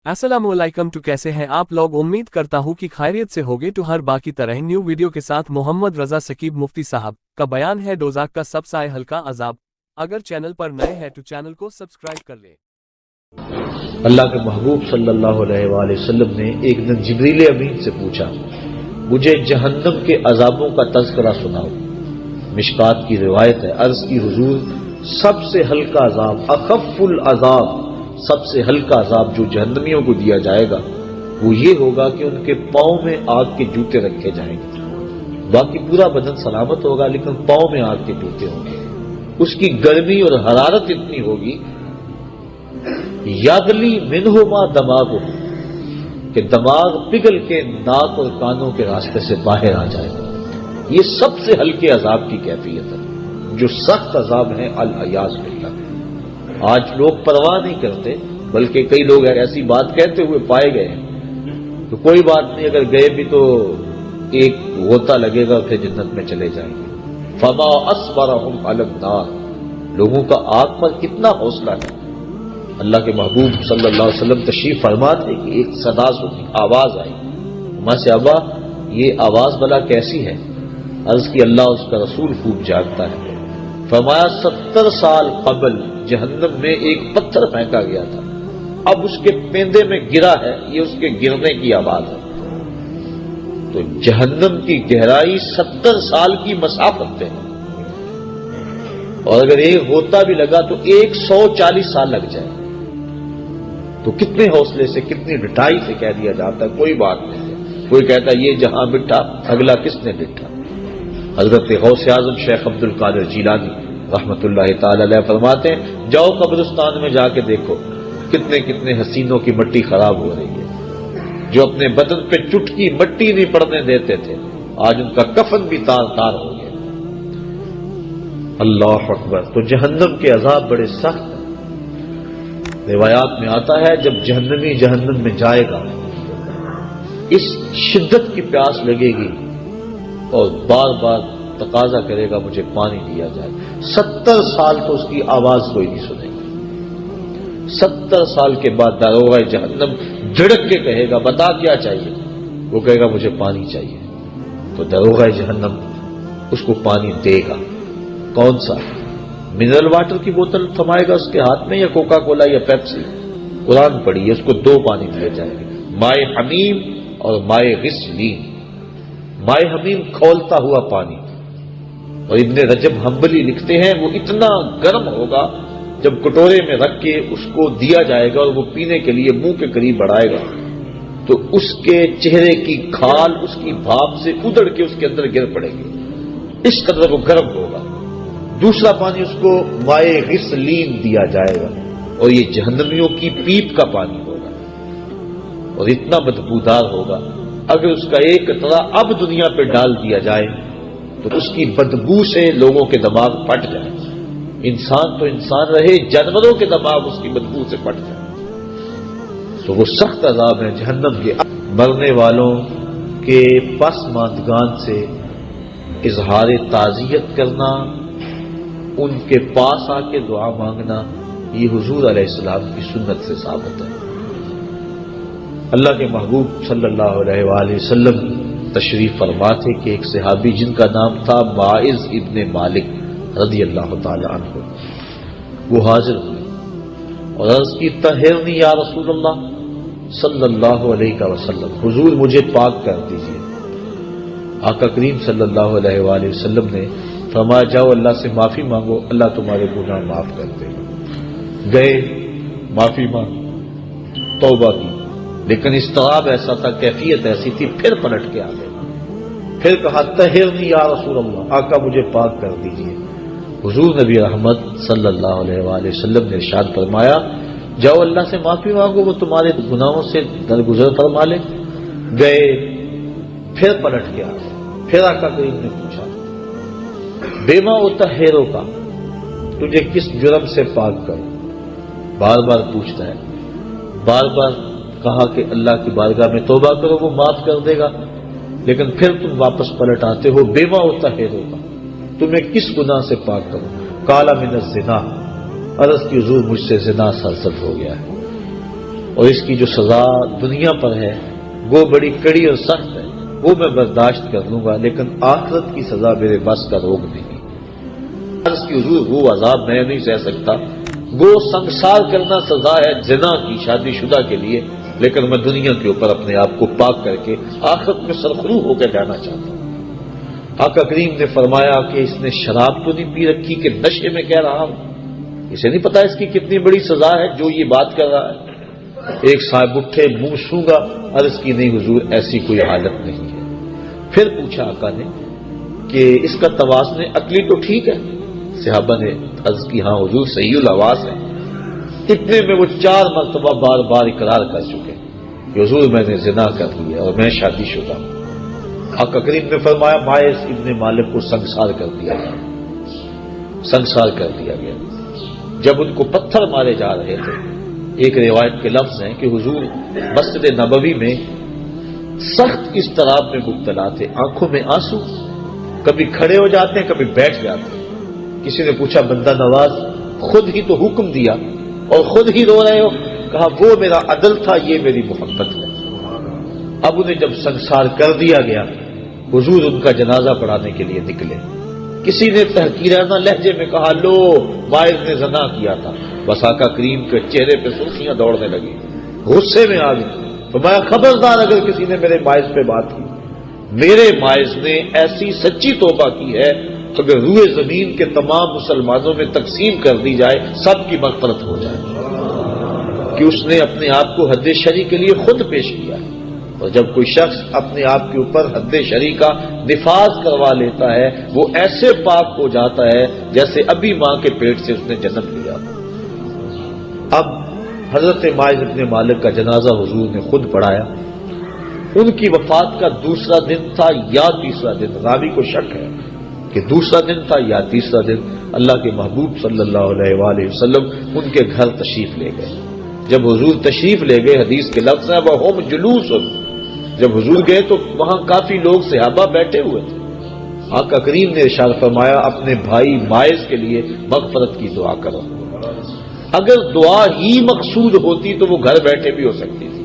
अस्सलामुअलैकुम। तो कैसे हैं आप लोग? उम्मीद करता हूं कि खैरियत से होगे। तो हर बाकी तरह न्यू वीडियो के साथ मोहम्मद रजा सकीब मुफ्ती साहब का बयान है दोज़ाख का सबसे हल्का अजाब। अगर चैनल पर नए हैं तो चैनल को सब्सक्राइब कर लें। अल्लाह के महबूब सल्लल्लाहु अलैहि वसल्लम ने एक दिन जिब्रील अमीन से पूछा, मुझे जहन्नम के अजाबों का तज़किरा सुनाओ। मिशकात की रिवायत है, अर्ज की हुजूर, सबसे हल्का अजाब, अखफ़ुल अजाब, सबसे हल्का अजाब जो जहन्नमियों को दिया जाएगा वो ये होगा कि उनके पांव में आग के जूते रखे जाएंगे। बाकी पूरा बदन सलामत होगा लेकिन पांव में आग के जूते होंगे। उसकी गर्मी और हरारत इतनी होगी, यागली मिनहुमा दमागो, कि दमाग पिघल के नाक और कानों के रास्ते से बाहर आ जाएगा। ये सबसे हल्के अजाब की कैफियत है। जो सख्त अजाब है अल अयाज़ बिल्लाह। आज लोग परवाह नहीं करते, बल्कि कई लोग ऐसी बात कहते हुए पाए गए हैं तो कोई बात नहीं, अगर गए भी तो एक गोता लगेगा फिर जन्नत में चले जाएंगे। फमा अस्बरहुम अलन नार, लोगों का आग पर कितना हौसला है। अल्लाह के महबूब सल्लल्लाहु अलैहि वसल्लम तशरीफ फरमा थे कि एक सदा सुनी, आवाज आई। मां से, अब्बा ये आवाज भला कैसी है? अर्ज की, अल्लाह उसका रसूल खूब जानता है। फरमाया, 70 साल कबल जहन्नम में एक पत्थर फेंका गया था, अब उसके पेंदे में गिरा है, ये उसके गिरने की आवाज है। तो जहन्नम की गहराई 70 साल की मसाफत है, और अगर एक होता भी लगा तो 140 साल लग जाए। तो कितने हौसले से, कितनी डिठाई से कह दिया जाता है, कोई बात नहीं है। कोई कहता है ये जहां बिठा, अगला किसने बिठा? हजरत गौसे आजम शेख अब्दुल कादिर जीलानी रहमतुल्लाह ताला अलैह फरमाते हैं, जाओ कब्रिस्तान में जाके देखो कितने कितने हसीनों की मिट्टी खराब हो रही है। जो अपने बदन पे चुटकी मिट्टी नहीं पड़ने देते थे, आज उनका कफन भी तार तार हो गया। अल्लाह अकबर। तो जहन्नम के अजाब बड़े सख्त हैं। रिवायात में आता है, जब जहन्नमी जहन्नम में जाएगा, इस शिद्दत की प्यास लगेगी और बार बार तकाजा करेगा मुझे पानी दिया जाए। 70 साल तो उसकी आवाज कोई नहीं सुनेगा। 70 साल के बाद दारोगा जहन्नम झिड़क के कहेगा, बता क्या चाहिए? वो कहेगा मुझे पानी चाहिए। तो दारोगा जहन्नम उसको पानी देगा। कौन सा? मिनरल वाटर की बोतल थमाएगा उसके हाथ में, या कोका कोला या पेप्सी? कुरान पढ़िए, उसको 2 पानी दिए जाएंगे, माए हमीम और माए गिस्लीन। माए हमीम खौलता हुआ पानी, और इब्ने रजब हम्बली लिखते हैं वो इतना गर्म होगा जब कटोरे में रख के उसको दिया जाएगा और वो पीने के लिए मुंह के करीब बढ़ाएगा तो उसके चेहरे की खाल उसकी भाप से उधड़ के उसके अंदर गिर पड़ेगी, इस कदर वो गर्म होगा। दूसरा पानी उसको माए गिस्लीन दिया जाएगा, और ये जहन्नमियों की पीप का पानी होगा, और इतना बदबूदार होगा, अगर उसका एक कतरा अब दुनिया पे डाल दिया जाए तो उसकी बदबू से लोगों के दिमाग फट जाए। इंसान तो इंसान रहे, जानवरों के दिमाग उसकी बदबू से फट जाए। तो वो सख्त अजाब है जहन्नम के। मरने वालों के पसमानदगान से इजहार ताज़ियत करना, उनके पास आके दुआ मांगना, ये हुजूर अलैहिस्सलाम की सुन्नत से साबित है। अल्लाह के महबूब सल्लल्लाहु अलैहि वसल्लम तशरीफ फरमा थे कि एक सहाबी जिनका नाम था माइज इब्ने मालिक रज़ी अल्लाह ताला अन्हु, वो हाजिर हुए और अर्ज की, तहिरनी या रसूल अल्लाह सल्लल्लाहु अलैहि वसल्लम, हुजूर मुझे पाक कर दीजिए। आका करीम सल्लल्लाहु अलैहि वसल्लम ने फरमाया, जाओ अल्लाह से माफी मांगो, अल्लाह तुम्हारे गुनाह माफ कर देगा। गए, माफी मांग, तौबा की, लेकिन इस्तराब ऐसा था, कैफियत ऐसी थी, फिर पलट के आ गए। फिर कहा, तहिरनी या रसूल अल्लाह, आका मुझे पाक कर दीजिए। हुजूर नबी रहमत सल्लल्लाहु अलैहि वसल्लम ने इरशाद फरमाया, जाओ अल्लाह से माफी मांगो, वो तुम्हारे गुनाहों से दरगुजर फरमा ले। गए, फिर पलट के आ गए। फिर आका करीम ने पूछा, बेमा उतहिरो का, तुझे किस जुर्म से पाक करूं? बार बार पूछता है। बार बार कहा कि अल्लाह की बारगाह में तौबा करो, वो माफ कर देगा, लेकिन फिर तुम वापस पलट आते हो, बेमा उतहिरो का, तुम्हें किस गुनाह से पाक करूं? काला मिन ज़िना, अर्ज़ की हुजूर मुझसे ज़िना सरसद हो गया है। اور اس کی جو سزا دنیا پر ہے وہ بڑی کڑی اور سخت ہے، وہ میں برداشت کر لوں گا، لیکن آخرت کی سزا میرے بس کا روگ نہیں۔ عرض کی حضور وہ عذاب میں نہیں سہ سکتا، وہ سنسار کرنا سزا ہے زنا کی شادی شدہ کے لیے، لیکن میں دنیا کے اوپر اپنے آپ کو پاک کر کے آخرت میں سرخرو ہو کے جانا چاہتا ہوں۔ آقا کریم نے فرمایا کہ اس نے شراب تو نہیں پی رکھی کہ نشے میں کہہ رہا ہوں، اسے نہیں پتا اس کی کتنی بڑی سزا ہے جو یہ بات کر رہا ہے۔ ایک صاحب اٹھے، منہ سونگا، عرض کی نہیں حضور ایسی کوئی حالت نہیں ہے۔ پھر پوچھا آقا نے کہ اس کا توازن عقلی تو ٹھیک ہے؟ صحابہ نے عرض کی ہاں حضور صحیح الحواس ہے۔ اتنے میں وہ 4 مرتبہ بار بار اقرار کر چکے کہ حضور میں نے زنا کر لیا اور میں شادی شدہ ہوں۔ آقا کریم نے فرمایا مائز ابن مالک کو سنسار کر دیا گیا، سنسار کر دیا گیا۔ جب ان کو پتھر مارے جا رہے تھے، ایک روایت کے لفظ ہیں کہ حضور مسجد نبوی میں سخت اضطراب میں مبتلا تھے، آنکھوں میں آنسو، کبھی کھڑے ہو جاتے ہیں کبھی بیٹھ جاتے ہیں۔ کسی نے پوچھا بندہ نواز خود ہی تو حکم دیا اور خود ہی رو رہے ہو؟ کہا وہ میرا عدل تھا، یہ میری محبت ہے۔ اب انہیں جب سنسار کر دیا گیا، حضور ان کا جنازہ پڑھانے کے لیے نکلے۔ کسی نے تحقیرانہ لہجے میں کہا لو مائز نے زنا کیا تھا، بس آقا کریم کے چہرے پہ سرخیاں دوڑنے لگی، غصے میں آ گئی۔ فرمایا خبردار اگر کسی نے میرے مائز پہ بات کی، میرے مائز نے ایسی سچی توبہ کی ہے اگر روئے زمین کے تمام مسلمانوں میں تقسیم کر دی جائے سب کی مغفرت ہو جائے، کہ اس نے اپنے آپ کو حد شرع کے لیے خود پیش کیا۔ اور جب کوئی شخص اپنے آپ کے اوپر حد شرع کا نفاذ کروا لیتا ہے وہ ایسے پاک ہو جاتا ہے جیسے ابھی ماں کے پیٹ سے اس نے جنم لیا۔ اب حضرت مائز ابن مالک کا جنازہ حضور نے خود پڑھایا۔ ان کی وفات کا دوسرا دن تھا یا تیسرا دن، راوی کو شک ہے کہ دوسرا دن تھا یا تیسرا دن۔ اللہ کے محبوب صلی اللہ علیہ وآلہ وسلم ان کے گھر تشریف لے گئے۔ جب حضور تشریف لے گئے، حدیث کے لفظ ہیں وَهُمْ جُلُوسٌ، جب حضور گئے تو وہاں کافی لوگ صحابہ بیٹھے ہوئے تھے۔ آقا کریم نے ارشاد فرمایا اپنے بھائی مائز کے لیے مغفرت کی دعا کرو۔ اگر دعا ہی مقصود ہوتی تو وہ گھر بیٹھے بھی ہو سکتی تھی،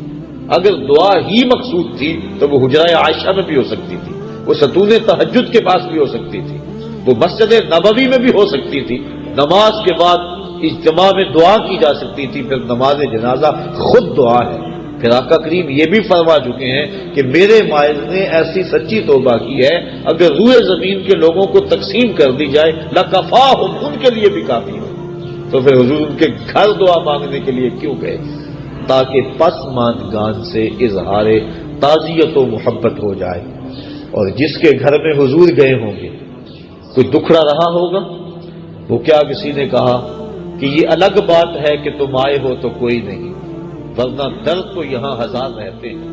اگر دعا ہی مقصود تھی تو وہ حجرہ عائشہ میں بھی ہو سکتی تھی، وہ ستون تہجد کے پاس بھی ہو سکتی تھی، وہ مسجد نبوی میں بھی ہو سکتی تھی، نماز کے بعد اجتماع میں دعا کی جا سکتی تھی، پھر نماز جنازہ خود دعا ہے۔ پھر آقا کریم یہ بھی فرما چکے ہیں کہ میرے مائز نے ایسی سچی توبہ کی ہے اگر روئے زمین کے لوگوں کو تقسیم کر دی جائے لکفاہم، ان کے لیے بھی کافی ہے۔ تو پھر حضور ان کے گھر دعا مانگنے کے لیے کیوں گئے؟ تاکہ پسماندگان سے اظہار تعزیت و محبت ہو جائے، اور جس کے گھر میں حضور گئے ہوں گے کوئی دکھڑا رہا ہوگا، وہ کیا کسی نے کہا کہ یہ الگ بات ہے کہ تم آئے ہو تو کوئی نہیں، ورنہ درد تو یہاں ہزار رہتے ہیں۔